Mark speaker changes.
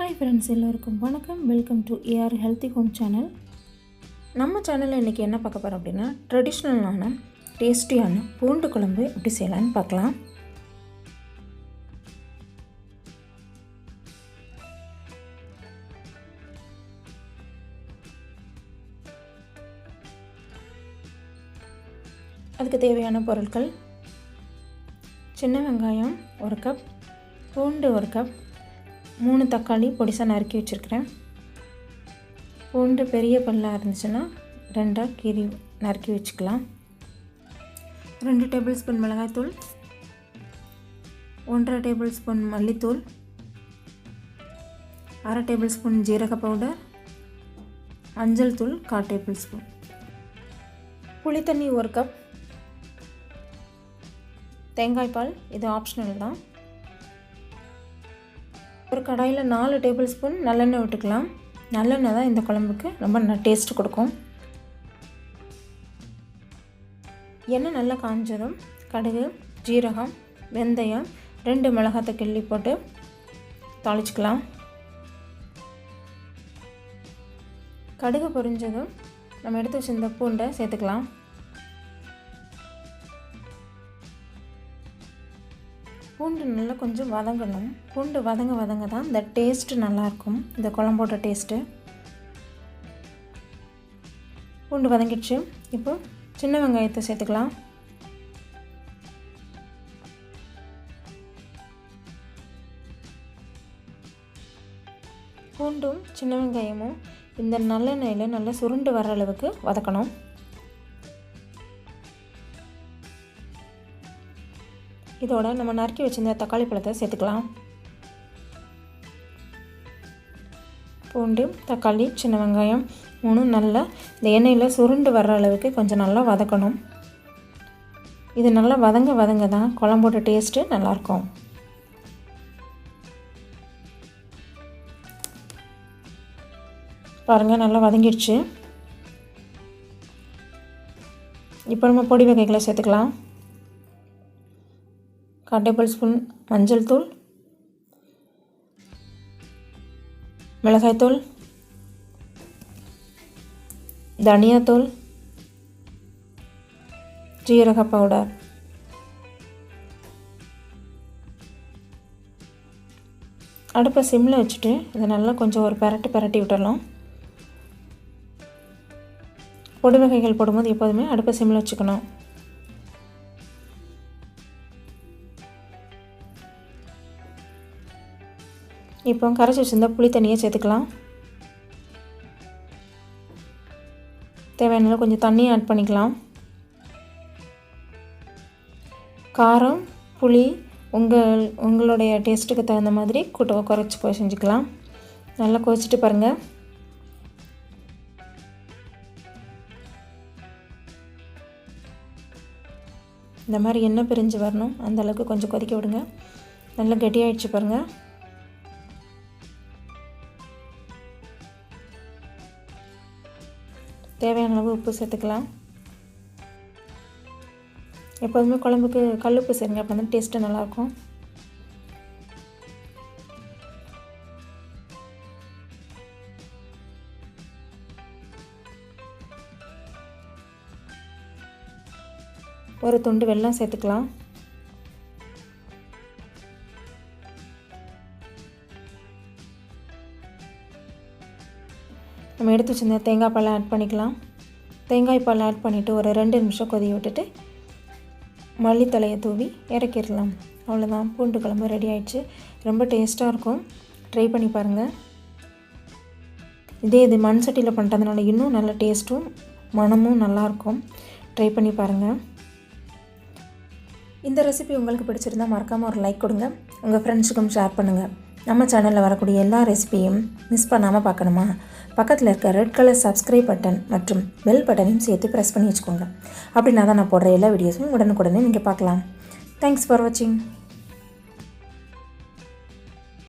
Speaker 1: Hi friends, எல்லோருக்கும் வணக்கம். Welcome to ARHealthyHome channel. நம்ம சேனலில் இன்றைக்கி என்ன பார்க்க போகிறோம் அப்படின்னா, ட்ரெடிஷ்னலான டேஸ்டியான பூண்டு குழம்பு எப்படி செய்யலான்னு பார்க்கலாம். அதுக்கு தேவையான பொருட்கள்: சின்ன வெங்காயம் 1 கப், பூண்டு 1 கப், 3 தக்காளி பொடிசாக நறுக்கி வச்சுருக்கிறேன். பூண்டு பெரிய பல்லாக இருந்துச்சுன்னா 2 கீரி நறுக்கி வச்சுக்கலாம். 2 டேபிள் ஸ்பூன் மிளகாய்த்தூள், 1/2 டேபிள் ஸ்பூன் மல்லித்தூள், 1/2 டேபிள் ஸ்பூன் ஜீரக பவுடர், மஞ்சள் தூள் 1/4 டேபிள் ஸ்பூன், புளித்தண்ணி 1 கப், தேங்காய் பால், இது ஆப்ஷனல் தான். ஒரு கடாயில் 4 டேபிள் ஸ்பூன் நல்லெண்ணெய் விட்டுக்கலாம். நல்லெண்ணெய் தான் இந்த குழம்புக்கு ரொம்ப டேஸ்ட் கொடுக்கும். எண்ணெய் நல்லா காஞ்சதும் கடுகு, ஜீரகம், வெந்தயம், 2 மிளகாத்தை கிள்ளி போட்டு தாளிச்சிக்கலாம். கடுகு பொரிஞ்சதும் நம்ம எடுத்து வச்சிருந்த பூண்டை சேர்த்துக்கலாம். பூண்டு நல்லா கொஞ்சம் வதங்கணும். பூண்டு வதங்க தான் இந்த டேஸ்ட்டு நல்லாயிருக்கும், இந்த குழம்போட டேஸ்ட்டு. பூண்டு வதங்கிடுச்சு. இப்போ சின்ன வெங்காயத்தை சேர்த்துக்கலாம். பூண்டும் சின்ன வெங்காயமும் இந்த நல்லெண்ணெயில் நல்லா சுருண்டு வர அளவுக்கு வதக்கணும். இதோட நம்ம நறுக்கி வச்சிருந்த தக்காளி பழத்தை சேர்த்துக்கலாம். பூண்டு, தக்காளி, சின்ன வெங்காயம் 3 நல்லா இந்த எண்ணெயில் சுருண்டு வர்ற அளவுக்கு கொஞ்சம் நல்லா வதக்கணும். இது நல்லா வதங்க தான் குழம்போட டேஸ்ட்டு நல்லாயிருக்கும். பாருங்கள், நல்லா வதங்கிடுச்சு. இப்போ நம்ம பொடி வகைகளை சேர்த்துக்கலாம். 1/4 டேபிள் ஸ்பூன் மஞ்சள் தூள், மிளகாய்த்தூள், தனியாத்தூள், ஜீரக பவுடர், அடுப்பை சிம்மில் வச்சுட்டு இதை நல்லா கொஞ்சம் ஒரு பரட்டி விட்டுடலாம். பொடி வகைகள் போடும்போது எப்போதுமே அடுப்பை சிம்மில் வச்சுக்கணும். இப்போ கரைச்சி வச்சிருந்த புளி தண்ணியை சேர்த்துக்கலாம். தேவையான கொஞ்சம் தண்ணி ஆட் பண்ணிக்கலாம். காரம், புளி உங்களுடைய டேஸ்ட்டுக்கு தகுந்த மாதிரி குறைச்சி செஞ்சுக்கலாம். நல்லா கொதிச்சுட்டு பாருங்கள். இந்த மாதிரி எண்ணெய் பிரிஞ்சு வரணும், அந்தளவுக்கு கொஞ்சம் கொதிக்க விடுங்க. நல்லா கெட்டியாகிடுச்சு பாருங்கள். தேவையான அளவு உப்பு சேர்த்துக்கலாம். எப்போதுமே குழம்புக்கு கல்லுப்பு சேருங்க, அப்போ தான் டேஸ்ட்டு நல்லாயிருக்கும். ஒரு துண்டு வெல்லம் சேர்த்துக்கலாம். நம்ம எடுத்து வச்சிருந்த தேங்காய் பால் ஆட் பண்ணிக்கலாம். தேங்காய் பால் ஆட் பண்ணிவிட்டு ஒரு 2 நிமிஷம் கொதிக்க விட்டுட்டு மல்லித்தலையை தூவி இறக்கிடலாம். அவ்வளோதான், பூண்டு குழம்பு ரெடி ஆகிடுச்சு. ரொம்ப டேஸ்ட்டாக இருக்கும், ட்ரை பண்ணி பாருங்கள். இது மண் சட்டியில் பண்ணுறதுனால இன்னும் நல்ல டேஸ்ட்டும் மணமும் நல்லாயிருக்கும். ட்ரை பண்ணி பாருங்கள். இந்த ரெசிபி உங்களுக்கு பிடிச்சிருந்தால் மறக்காமல் ஒரு லைக் கொடுங்க. உங்கள் ஃப்ரெண்ட்ஸுக்கும் ஷேர் பண்ணுங்கள். நம்ம சேனலில் வரக்கூடிய எல்லா ரெசிபியும் மிஸ் பண்ணாமல் பார்க்கணுமா? பக்கத்தில் இருக்க ரெட் கலர் சப்ஸ்கிரைப் பட்டன் மற்றும் பெல் பட்டனையும் சேர்த்து ப்ரெஸ் பண்ணி வச்சுக்கோங்க. அப்படின்னா தான் நான் போடுற எல்லா வீடியோஸும் உடனுக்குடனே நீங்கள் பார்க்கலாம். தேங்க்ஸ் ஃபார் வாட்சிங்.